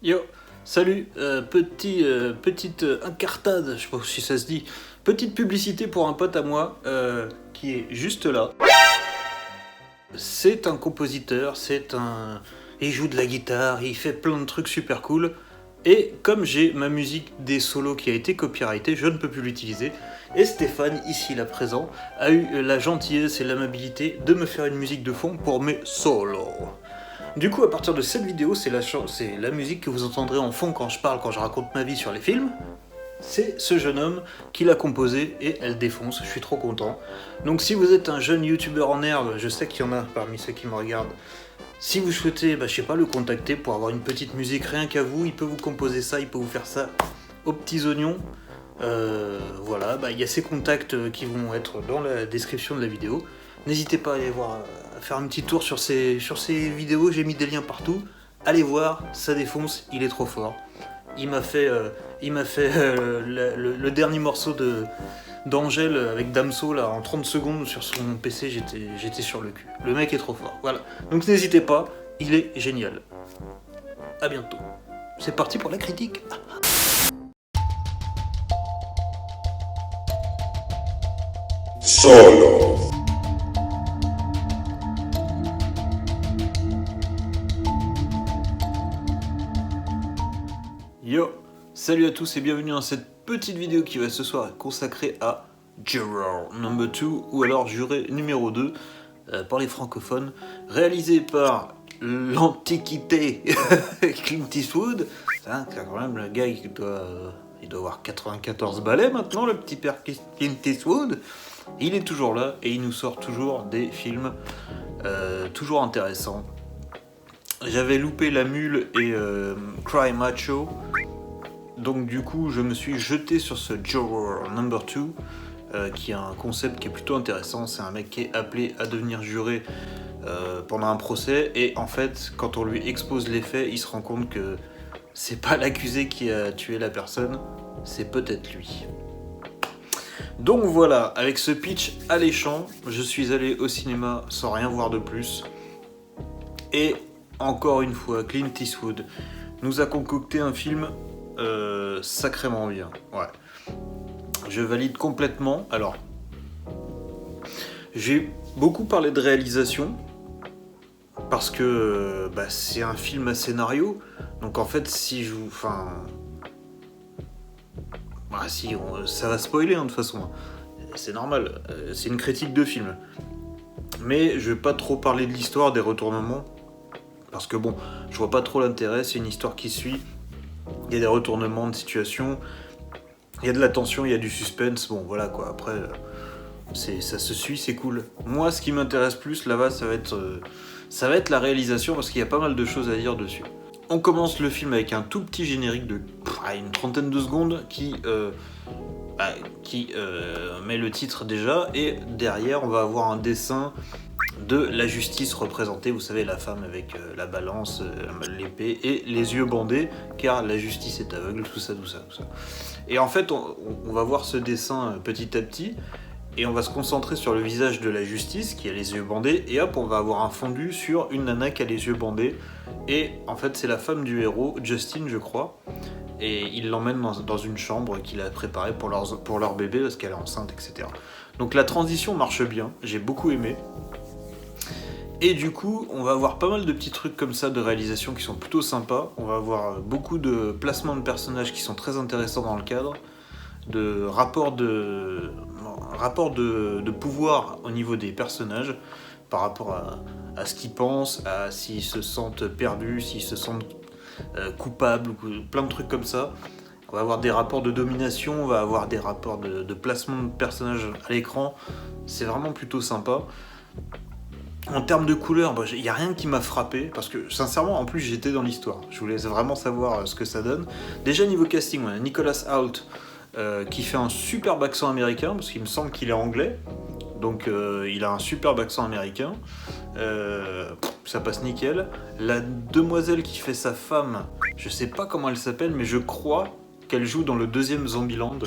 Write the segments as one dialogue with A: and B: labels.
A: Yo, salut, petite incartade, je sais pas si ça se dit, petite publicité pour un pote à moi qui est juste là. C'est un compositeur, il joue de la guitare, il fait plein de trucs super cool. Et comme j'ai ma musique des solos qui a été copyrightée, je ne peux plus l'utiliser. Et Stéphane, ici là présent, a eu la gentillesse et l'amabilité de me faire une musique de fond pour mes solos. Du coup, à partir de cette vidéo, c'est la musique que vous entendrez en fond quand je parle, quand je raconte ma vie sur les films. C'est ce jeune homme qui l'a composée et elle défonce, je suis trop content. Donc si vous êtes un jeune youtubeur en herbe, je sais qu'il y en a parmi ceux qui me regardent, si vous souhaitez, je sais pas, le contacter pour avoir une petite musique rien qu'à vous, il peut vous composer ça, il peut vous faire ça aux petits oignons. Voilà, il y a ses contacts qui vont être dans la description de la vidéo. N'hésitez pas à aller voir, à faire un petit tour sur ces vidéos, j'ai mis des liens partout. Allez voir, ça défonce, il est trop fort. Il m'a fait, le dernier morceau d'Angèle avec Damso là, en 30 secondes sur son PC, j'étais sur le cul. Le mec est trop fort, voilà. Donc n'hésitez pas, il est génial. A bientôt. C'est parti pour la critique.
B: Solo.
A: Yo, salut à tous et bienvenue dans cette petite vidéo qui va ce soir être consacrée à Juror Number 2 ou alors Juré numéro 2 par les francophones, réalisé par l'antiquité Clint Eastwood. C'est quand même le gars il doit avoir 94 balais maintenant, le petit père Clint Eastwood. Il est toujours là et il nous sort toujours des films toujours intéressants. J'avais loupé La Mule et Cry Macho, donc du coup je me suis jeté sur ce Juror Number 2 qui a un concept qui est plutôt intéressant. C'est un mec qui est appelé à devenir juré pendant un procès et en fait quand on lui expose les faits il se rend compte que c'est pas l'accusé qui a tué la personne, c'est peut-être lui. Donc voilà, avec ce pitch alléchant, je suis allé au cinéma sans rien voir de plus et encore une fois, Clint Eastwood nous a concocté un film sacrément bien. Ouais. Je valide complètement. Alors, j'ai beaucoup parlé de réalisation parce que c'est un film à scénario. Donc en fait, si ça va spoiler de toute façon. C'est normal. C'est une critique de film. Mais je vais pas trop parler de l'histoire, des retournements. Parce que je vois pas trop l'intérêt, c'est une histoire qui suit, il y a des retournements de situation, il y a de la tension, il y a du suspense, voilà quoi, après, ça se suit, c'est cool. Moi, ce qui m'intéresse plus là-bas, ça va être la réalisation, parce qu'il y a pas mal de choses à dire dessus. On commence le film avec un tout petit générique de une trentaine de secondes qui met le titre déjà, et derrière, on va avoir un dessin de la justice représentée, vous savez, la femme avec la balance, l'épée et les yeux bandés, car la justice est aveugle, tout ça. Et en fait, on va voir ce dessin petit à petit, et on va se concentrer sur le visage de la justice, qui a les yeux bandés, et hop, on va avoir un fondu sur une nana qui a les yeux bandés, et en fait, c'est la femme du héros, Justine, je crois, et il l'emmène dans une chambre qu'il a préparée pour leur bébé, parce qu'elle est enceinte, etc. Donc la transition marche bien, j'ai beaucoup aimé. Et du coup, on va avoir pas mal de petits trucs comme ça de réalisation qui sont plutôt sympas. On va avoir beaucoup de placements de personnages qui sont très intéressants dans le cadre, de rapports de pouvoir au niveau des personnages par rapport à ce qu'ils pensent, à s'ils se sentent perdus, s'ils se sentent coupables, plein de trucs comme ça. On va avoir des rapports de domination, on va avoir des rapports de placement de personnages à l'écran. C'est vraiment plutôt sympa. En termes de couleurs, il n'y a rien qui m'a frappé, parce que sincèrement, en plus j'étais dans l'histoire. Je voulais vraiment savoir ce que ça donne. Déjà niveau casting, on a Nicholas Hoult qui fait un superbe accent américain, parce qu'il me semble qu'il est anglais. Donc il a un superbe accent américain. Ça passe nickel. La demoiselle qui fait sa femme, je sais pas comment elle s'appelle, mais je crois qu'elle joue dans le deuxième Zombieland.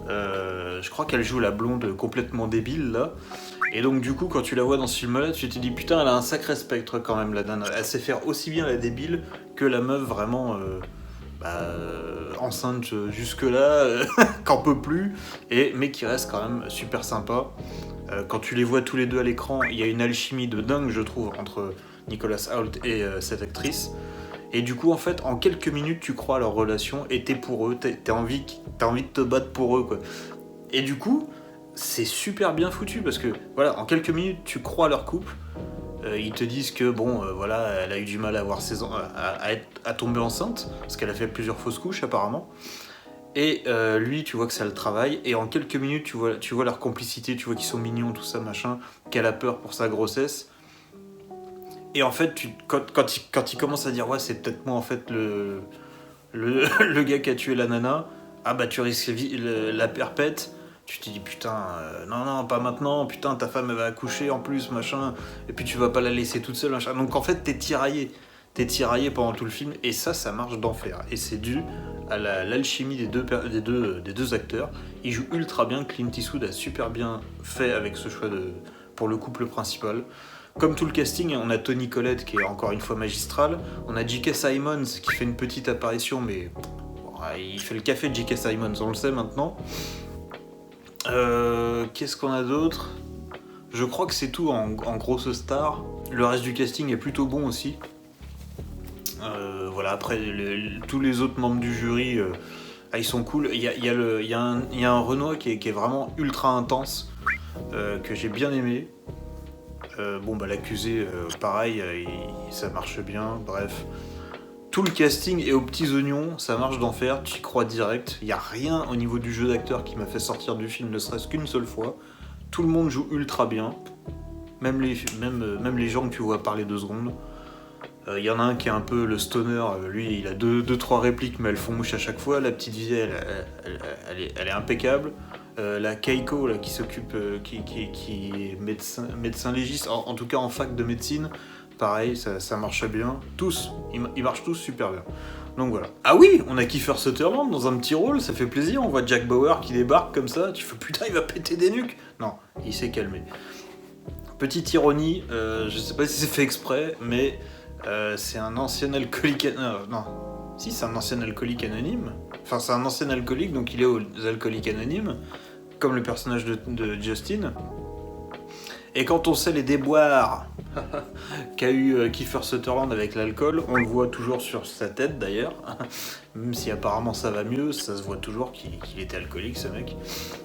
A: Je crois qu'elle joue la blonde complètement débile là. Et donc du coup quand tu la vois dans ce film là, tu te dis putain, elle a un sacré spectre quand même la nana. Elle sait faire aussi bien la débile que la meuf vraiment enceinte jusque-là, qu'en peut plus, mais qui reste quand même super sympa. Quand tu les vois tous les deux à l'écran, il y a une alchimie de dingue, je trouve, entre Nicholas Hoult et cette actrice. Et du coup, en fait, en quelques minutes, tu crois à leur relation et t'es pour eux, t'as envie de te battre pour eux, quoi. Et du coup, c'est super bien foutu parce que, voilà, en quelques minutes, tu crois à leur couple. Ils te disent que, voilà, elle a eu du mal à avoir à tomber enceinte, parce qu'elle a fait plusieurs fausses couches, apparemment. Et lui, tu vois que ça le travaille, et en quelques minutes, tu vois leur complicité, tu vois qu'ils sont mignons, tout ça, machin, qu'elle a peur pour sa grossesse. Et en fait, quand il commence à dire, ouais, c'est peut-être moi, en fait, le gars qui a tué la nana, ah bah tu risques la perpète, tu te dis, putain, non, pas maintenant, putain, ta femme, elle va accoucher en plus, machin, et puis tu vas pas la laisser toute seule, machin. Donc en fait, t'es tiraillé pendant tout le film, et ça marche d'enfer. Et c'est dû à l'alchimie des deux acteurs. Ils jouent ultra bien. Clint Eastwood a super bien fait avec ce choix pour le couple principal. Comme tout le casting, on a Toni Collette qui est encore une fois magistrale. On a J.K. Simmons qui fait une petite apparition, mais il fait le café de J.K. Simmons, on le sait maintenant. Qu'est-ce qu'on a d'autre ? Je crois que c'est tout en grosse star. Le reste du casting est plutôt bon aussi. Voilà, après tous les autres membres du jury, ils sont cool. Il y a un Renoir qui est vraiment ultra intense, que j'ai bien aimé. L'accusé, pareil, ça marche bien, bref. Tout le casting est aux petits oignons, ça marche d'enfer, tu y crois direct. Il n'y a rien au niveau du jeu d'acteur qui m'a fait sortir du film, ne serait-ce qu'une seule fois. Tout le monde joue ultra bien, même les gens que tu vois parler 2 secondes. Il y en a un qui est un peu le stoner, lui il a 2-3 répliques mais elles font mouche à chaque fois. La petite vieille elle est impeccable. La Keiko là, qui s'occupe, qui est médecin légiste, en tout cas en fac de médecine, pareil, ça marche bien. Tous, ils marchent tous super bien. Donc voilà. Ah oui, on a Kiefer Sutherland dans un petit rôle, ça fait plaisir. On voit Jack Bauer qui débarque comme ça, tu fais putain, il va péter des nuques. Non, il s'est calmé. Petite ironie, je sais pas si c'est fait exprès, mais c'est un ancien alcoolique. C'est un ancien alcoolique anonyme. Enfin, c'est un ancien alcoolique, donc il est aux alcooliques anonymes, comme le personnage de Justin. Et quand on sait les déboires qu'a eu Kiefer Sutherland avec l'alcool, on le voit toujours sur sa tête d'ailleurs. Même si apparemment ça va mieux, ça se voit toujours qu'il était alcoolique ce mec.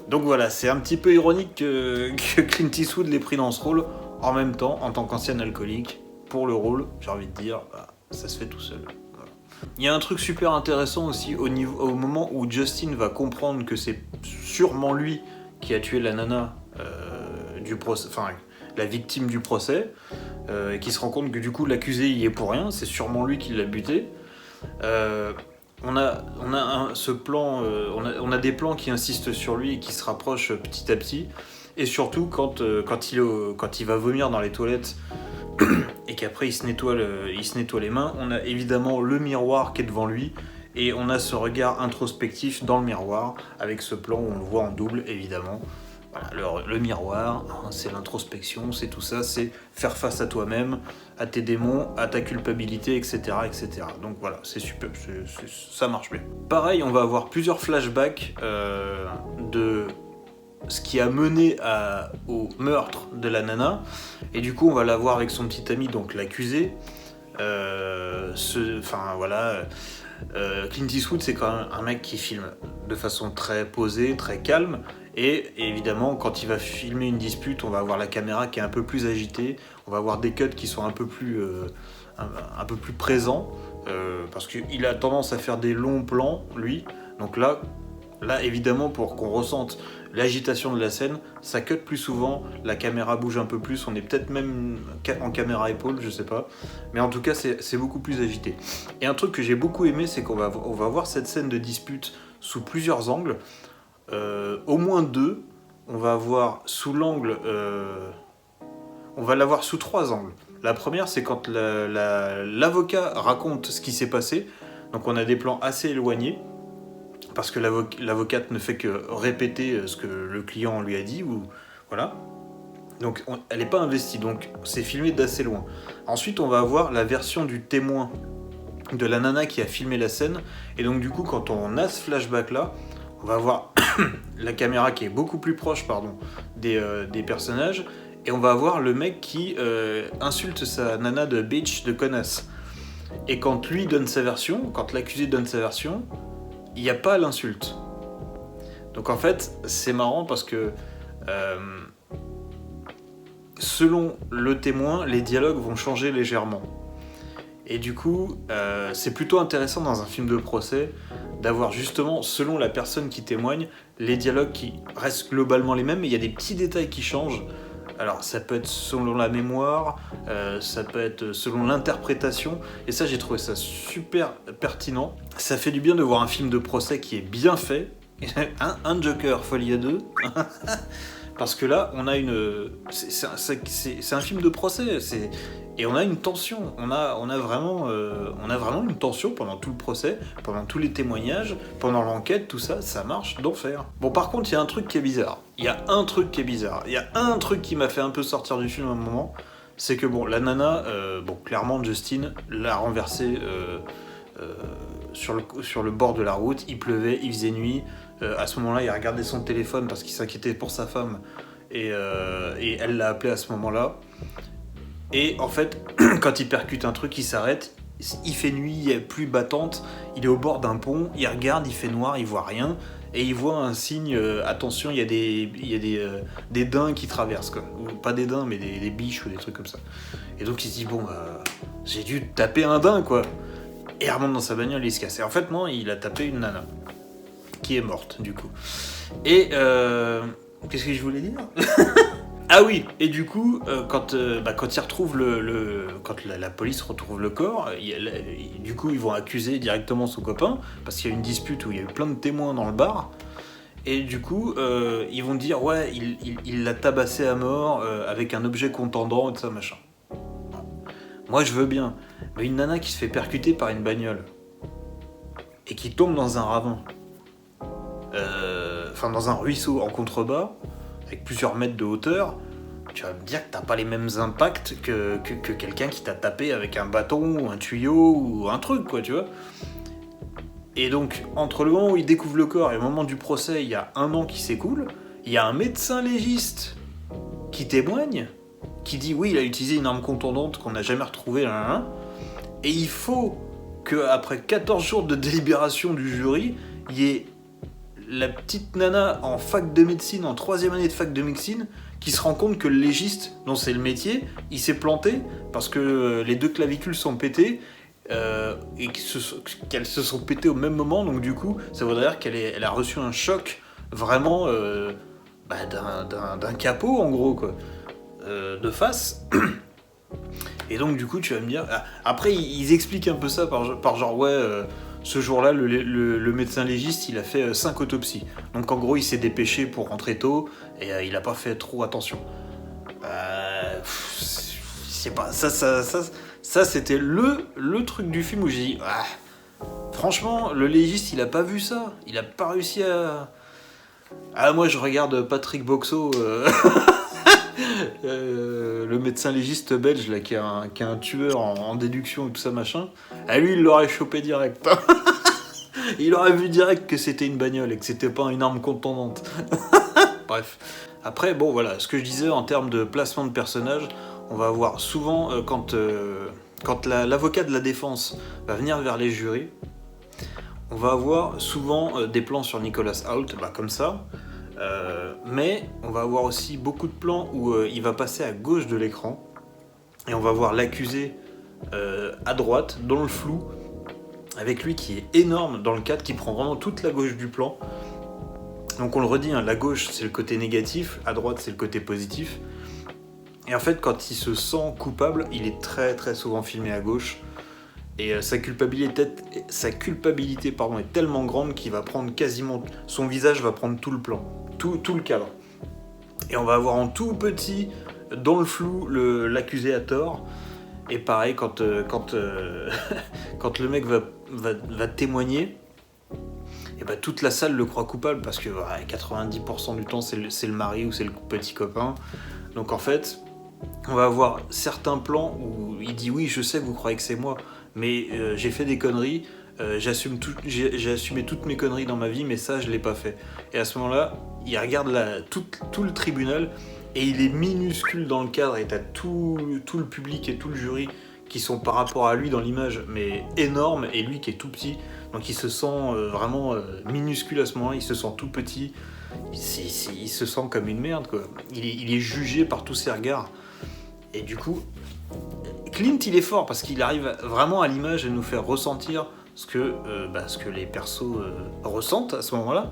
A: Donc voilà, c'est un petit peu ironique que Clint Eastwood l'ait pris dans ce rôle en même temps, en tant qu'ancien alcoolique. Pour le rôle, j'ai envie de dire, ça se fait tout seul. Voilà. Il y a un truc super intéressant aussi au moment où Justin va comprendre que c'est sûrement lui qui a tué la nana du procès, enfin la victime du procès, et qui se rend compte que du coup l'accusé y est pour rien, c'est sûrement lui qui l'a buté. On a ce plan, on a des plans qui insistent sur lui et qui se rapprochent petit à petit, et surtout quand il va vomir dans les toilettes et qu'après il se nettoie les mains, on a évidemment le miroir qui est devant lui et on a ce regard introspectif dans le miroir avec ce plan où on le voit en double évidemment. Voilà, le miroir, c'est l'introspection, c'est tout ça, c'est faire face à toi-même, à tes démons, à ta culpabilité, etc. etc. Donc voilà, c'est super, ça marche bien. Pareil, on va avoir plusieurs flashbacks de ce qui a mené au meurtre de la nana, et du coup on va la voir avec son petit ami, donc l'accusé. Clint Eastwood, c'est quand même un mec qui filme de façon très posée, très calme, et évidemment quand il va filmer une dispute, on va avoir la caméra qui est un peu plus agitée, on va avoir des cuts qui sont un peu plus présents, parce qu'il a tendance à faire des longs plans, lui, donc là évidemment pour qu'on ressente l'agitation de la scène, ça cut plus souvent, la caméra bouge un peu plus, on est peut-être même en caméra épaule, je sais pas, mais en tout cas c'est beaucoup plus agité. Et un truc que j'ai beaucoup aimé, c'est qu'on va voir cette scène de dispute sous plusieurs angles, au moins 2, on va voir sous l'angle, on va l'avoir sous 3 angles. La première, c'est quand l'avocat raconte ce qui s'est passé, donc on a des plans assez éloignés, parce que l'avocate ne fait que répéter ce que le client lui a dit, ou voilà. Donc elle n'est pas investie, donc c'est filmé d'assez loin. Ensuite, on va avoir la version du témoin de la nana qui a filmé la scène. Et donc du coup, quand on a ce flashback-là, on va voir la caméra qui est beaucoup plus proche des personnages, et on va voir le mec qui insulte sa nana de bitch, de connasse. Et quand lui donne sa version, quand l'accusé donne sa version, il n'y a pas l'insulte. Donc en fait, c'est marrant parce que selon le témoin, les dialogues vont changer légèrement. Et du coup, c'est plutôt intéressant dans un film de procès d'avoir justement, selon la personne qui témoigne, les dialogues qui restent globalement les mêmes, mais il y a des petits détails qui changent. Alors ça peut être selon la mémoire, ça peut être selon l'interprétation, et ça j'ai trouvé ça super pertinent. Ça fait du bien de voir un film de procès qui est bien fait, un Joker folie à deux, parce que là on a c'est un film de procès, et on a une tension, on a vraiment une tension pendant tout le procès, pendant tous les témoignages, pendant l'enquête, tout ça, ça marche d'enfer. Bon, par contre, il y a un truc qui est bizarre. Il y a un truc qui m'a fait un peu sortir du film à un moment, c'est que bon, la nana, clairement, Justine l'a renversée sur le bord de la route, il pleuvait, il faisait nuit, à ce moment-là, il regardait son téléphone parce qu'il s'inquiétait pour sa femme, et elle l'a appelé à ce moment-là. Et en fait, quand il percute un truc, il s'arrête, il fait nuit, il est plus battante, il est au bord d'un pont, il regarde, il fait noir, il voit rien, et il voit un signe, attention, il y a des daims qui traversent, quoi. Ou pas des daims, mais des biches ou des trucs comme ça. Et donc il se dit, bon, j'ai dû taper un daim, quoi. Et il remonte dans sa bagnole et il se casse. Et en fait, non, il a tapé une nana, qui est morte, du coup. Et, qu'est-ce que je voulais dire ? Ah oui, et du coup, quand ils retrouvent quand la police retrouve le corps, du coup ils vont accuser directement son copain, parce qu'il y a une dispute où il y a eu plein de témoins dans le bar, et du coup ils vont dire ouais, il l'a tabassé à mort avec un objet contendant et tout ça machin. Moi je veux bien, mais une nana qui se fait percuter par une bagnole, et qui tombe dans un ravin, dans un ruisseau en contrebas, avec plusieurs mètres de hauteur, tu vas me dire que t'as pas les mêmes impacts que quelqu'un qui t'a tapé avec un bâton ou un tuyau ou un truc, quoi, tu vois. Et donc, entre le moment où il découvre le corps et le moment du procès, il y a 1 an qui s'écoule, il y a un médecin légiste qui témoigne, qui dit oui, il a utilisé une arme contondante qu'on n'a jamais retrouvée, et il faut qu'après 14 jours de délibération du jury, il y ait la petite nana en fac de médecine, en 3e année de fac de médecine, qui se rend compte que le légiste, dont c'est le métier, il s'est planté parce que les 2 clavicules sont pétées, et qu'elles se sont pétées au même moment, donc du coup, ça voudrait dire qu'elle a reçu un choc vraiment d'un capot, en gros, quoi, de face. Et donc du coup, tu vas me dire... Après, ils expliquent un peu ça par genre, ouais... ce jour-là, le médecin légiste, il a fait 5 autopsies. Donc en gros, il s'est dépêché pour rentrer tôt et il a pas fait trop attention. Je sais pas, ça c'était le truc du film où j'ai dit franchement, le légiste, il a pas vu ça. Il a pas réussi à... Ah, moi je regarde Patrick Boxo, le médecin légiste belge là, qui est un tueur en déduction et tout ça machin. Ah, lui, il l'aurait chopé direct. Il aurait vu direct que c'était une bagnole et que c'était pas une arme contondante. Bref. Après, bon voilà, ce que je disais en termes de placement de personnages, on va voir souvent quand l'avocat de la défense va venir vers les jurys, on va avoir souvent des plans sur Nicolas Hoult, comme ça. Mais on va avoir aussi beaucoup de plans où il va passer à gauche de l'écran et on va voir l'accusé à droite, dans le flou, avec lui qui est énorme dans le cadre, qui prend vraiment toute la gauche du plan. Donc on le redit, la gauche c'est le côté négatif, à droite c'est le côté positif. Et en fait, quand il se sent coupable, il est très très souvent filmé à gauche. Et sa culpabilité est tellement grande qu'il va prendre quasiment... Son visage va prendre tout le plan, tout le cadre. Et on va avoir en tout petit, dans le flou, l'accusé à tort. Et pareil, quand le mec va témoigner, et toute la salle le croit coupable parce que 90% du temps c'est le mari ou c'est le petit copain. Donc en fait, on va avoir certains plans où il dit oui, je sais, vous croyez que c'est moi, mais j'ai fait des conneries, j'ai assumé toutes mes conneries dans ma vie, mais ça, je l'ai pas fait. Et à ce moment-là, il regarde tout le tribunal, et il est minuscule dans le cadre, et t'as tout le public et tout le jury qui sont par rapport à lui dans l'image, mais énormes, et lui qui est tout petit. Donc il se sent vraiment minuscule à ce moment-là, il se sent tout petit, il se sent comme une merde, quoi. Il est jugé par tous ses regards. Et du coup, Clint, il est fort parce qu'il arrive vraiment à l'image à nous faire ressentir ce que les persos ressentent à ce moment-là.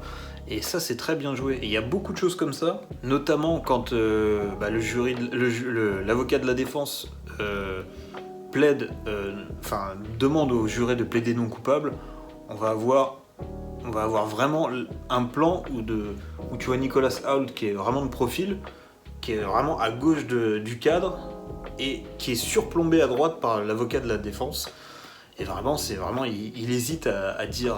A: Et ça, c'est très bien joué. Et il y a beaucoup de choses comme ça, notamment quand le jury, l'avocat de la défense demande au juré de plaider non coupable. On va avoir vraiment un plan où tu vois Nicholas Hoult qui est vraiment de profil, qui est vraiment à gauche du cadre et qui est surplombé à droite par l'avocat de la défense. Et vraiment, il hésite à dire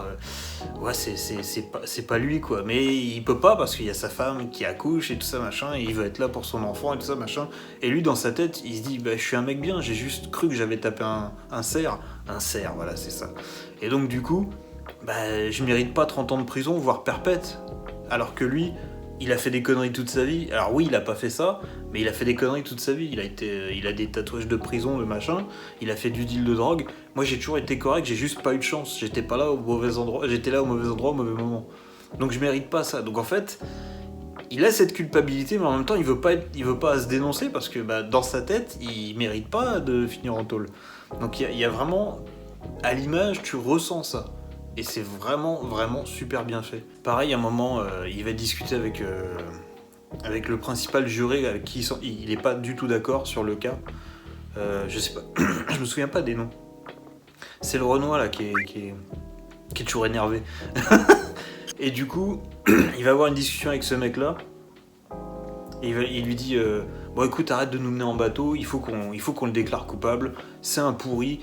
A: ouais, c'est pas lui, quoi. Mais il peut pas parce qu'il y a sa femme qui accouche et tout ça, machin, et il veut être là pour son enfant et tout ça, machin. Et lui, dans sa tête, il se dit je suis un mec bien, j'ai juste cru que j'avais tapé un cerf. Un cerf, voilà, c'est ça. Et donc, du coup, je mérite pas 30 ans de prison, voire perpète. Alors que lui, il a fait des conneries toute sa vie. Alors oui, il a pas fait ça, mais il a fait des conneries toute sa vie. Il a des tatouages de prison, de machin. Il a fait du deal de drogue. Moi, j'ai toujours été correct, j'ai juste pas eu de chance. J'étais pas là au mauvais endroit. J'étais là au mauvais endroit, au mauvais moment. Donc je mérite pas ça. Donc en fait, il a cette culpabilité, mais en même temps, il veut pas se dénoncer parce que dans sa tête, il mérite pas de finir en tôle. Donc il y a vraiment, à l'image, tu ressens ça. Et c'est vraiment, vraiment super bien fait. Pareil, à un moment, il va discuter avec le principal juré avec qui il n'est pas du tout d'accord sur le cas. Je sais pas, je me souviens pas des noms. C'est le Renoir là qui est toujours énervé. Et du coup, il va avoir une discussion avec ce mec là. Et il lui dit bon écoute, arrête de nous mener en bateau, il faut qu'on le déclare coupable, c'est un pourri,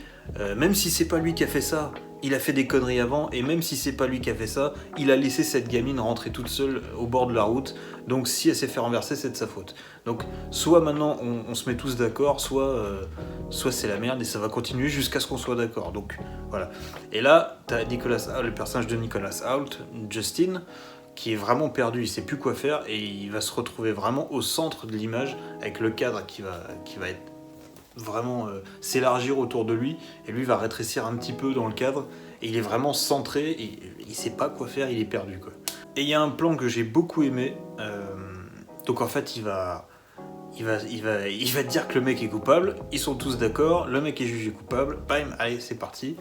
A: même si c'est pas lui qui a fait ça, il a fait des conneries avant, et même si c'est pas lui qui a fait ça, il a laissé cette gamine rentrer toute seule au bord de la route, donc si elle s'est fait renverser, c'est de sa faute. Donc soit maintenant on se met tous d'accord, soit c'est la merde et ça va continuer jusqu'à ce qu'on soit d'accord. Donc voilà. Et là, t'as le personnage de Nicholas Hoult, Justin, qui est vraiment perdu, il sait plus quoi faire et il va se retrouver vraiment au centre de l'image avec le cadre qui va être vraiment s'élargir autour de lui et lui va rétrécir un petit peu dans le cadre et il est vraiment centré et il sait pas quoi faire, il est perdu, quoi. Et il y a un plan que j'ai beaucoup aimé, donc en fait il va dire que le mec est coupable, ils sont tous d'accord, le mec est jugé coupable, bam, allez c'est parti.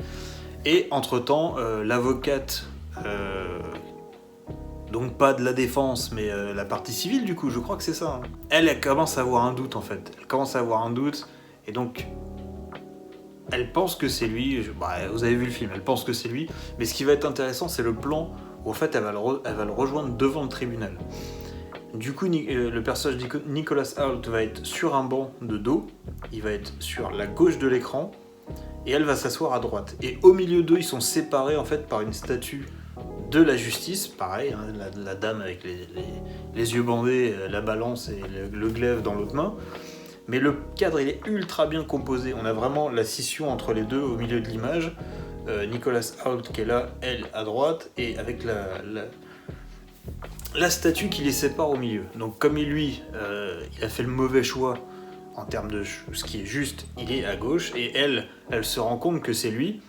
A: Et entre temps l'avocate donc pas de la défense, mais la partie civile du coup, je crois que c'est ça. Hein. Elle commence à avoir un doute en fait. Elle commence à avoir un doute, et donc elle pense que c'est lui. Vous avez vu le film, elle pense que c'est lui. Mais ce qui va être intéressant, c'est le plan où en fait elle va le rejoindre devant le tribunal. Du coup, le personnage de Nicholas Hoult va être sur un banc de dos, il va être sur la gauche de l'écran, et elle va s'asseoir à droite. Et au milieu d'eux, ils sont séparés en fait par une statue de la justice, pareil, hein, la dame avec les yeux bandés, la balance et le glaive dans l'autre main. Mais le cadre, il est ultra bien composé. On a vraiment la scission entre les deux au milieu de l'image. Nicholas Hoult qui est là, elle à droite, et avec la statue qui les sépare au milieu. Donc comme il a fait le mauvais choix en termes de ce qui est juste, il est à gauche, et elle se rend compte que c'est lui.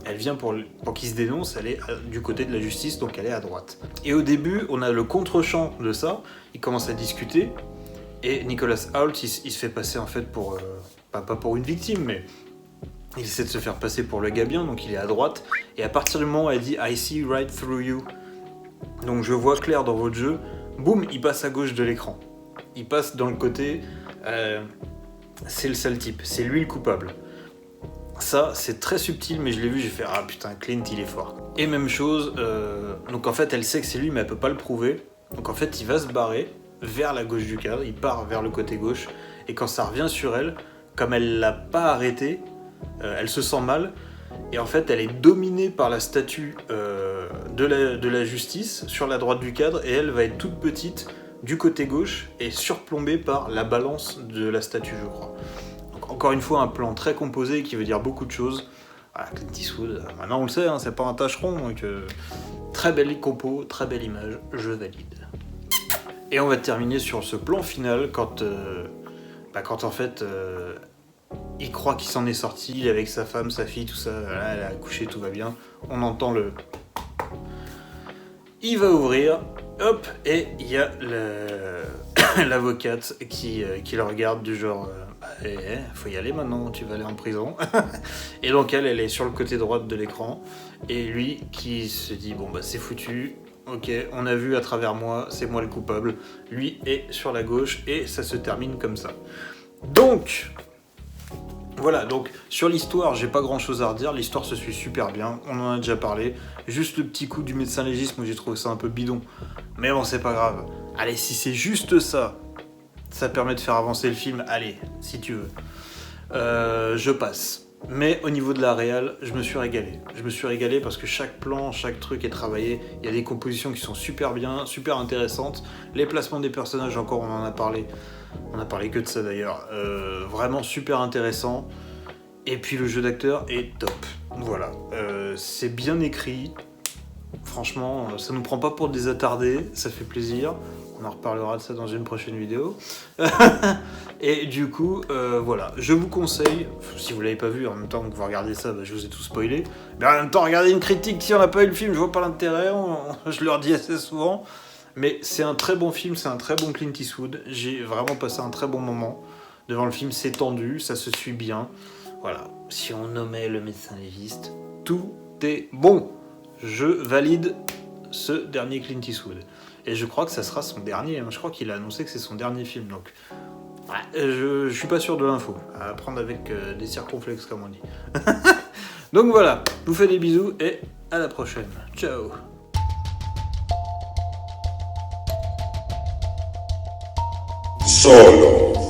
A: Elle vient pour qu'il se dénonce, elle est du côté de la justice, donc elle est à droite. Et au début, on a le contre-champ de ça, ils commencent à discuter, et Nicholas Hoult, il se fait passer en fait pour, pas pour une victime, mais il essaie de se faire passer pour le gars bien, donc il est à droite, et à partir du moment où elle dit « I see right through you », donc je vois clair dans votre jeu, boum, il passe à gauche de l'écran. Il passe dans le côté, c'est le sale type, c'est lui le coupable. Ça, c'est très subtil, mais je l'ai vu, j'ai fait « Ah putain, Clint, il est fort ». Et même chose, donc en fait, elle sait que c'est lui, mais elle peut pas le prouver. Donc en fait, il va se barrer vers la gauche du cadre, il part vers le côté gauche, et quand ça revient sur elle, comme elle l'a pas arrêté, elle se sent mal, et en fait, elle est dominée par la statue de la justice sur la droite du cadre, et elle va être toute petite du côté gauche, et surplombée par la balance de la statue, je crois. Encore une fois, un plan très composé qui veut dire beaucoup de choses. Voilà, Clint Eastwood, maintenant on le sait, hein, c'est pas un tâcheron, donc très belle compo, très belle image, je valide. Et on va terminer sur ce plan final quand en fait il croit qu'il s'en est sorti, il est avec sa femme, sa fille, tout ça, voilà, elle a accouché, tout va bien, on entend le... Il va ouvrir, hop, et il y a l'avocate qui le regarde du genre faut y aller maintenant, tu vas aller en prison. Et donc elle est sur le côté droit de l'écran, et lui qui se dit bon bah c'est foutu, ok, on a vu à travers moi, c'est moi le coupable, lui est sur la gauche, et ça se termine comme ça. Donc voilà, donc sur l'histoire, j'ai pas grand chose à redire, l'histoire se suit super bien, on en a déjà parlé, juste le petit coup du médecin légiste, moi j'ai trouvé ça un peu bidon, mais bon c'est pas grave. Allez, si c'est juste ça, ça permet de faire avancer le film, allez, si tu veux. Je passe. Mais au niveau de la réal, je me suis régalé. Je me suis régalé parce que chaque plan, chaque truc est travaillé. Il y a des compositions qui sont super bien, super intéressantes. Les placements des personnages, encore, on en a parlé. On a parlé que de ça d'ailleurs. Vraiment super intéressant. Et puis le jeu d'acteur est top. Voilà. C'est bien écrit. Franchement, ça nous prend pas pour des attardés. Ça fait plaisir. On en reparlera de ça dans une prochaine vidéo. Et du coup, voilà, je vous conseille, si vous l'avez pas vu, en même temps que vous regardez ça, bah, je vous ai tout spoilé. Mais en même temps, regardez une critique, si on n'a pas eu le film, je vois pas l'intérêt, je le redis assez souvent. Mais c'est un très bon film, c'est un très bon Clint Eastwood. J'ai vraiment passé un très bon moment devant le film, c'est tendu, ça se suit bien. Voilà, si on nommait le médecin légiste, tout est bon. Je valide ce dernier Clint Eastwood. Et je crois que ça sera son dernier, hein. Je crois qu'il a annoncé que c'est son dernier film, donc ouais, je suis pas sûr de l'info, à prendre avec des circonflexes comme on dit. Donc voilà, je vous fais des bisous et à la prochaine. Ciao.
B: Solo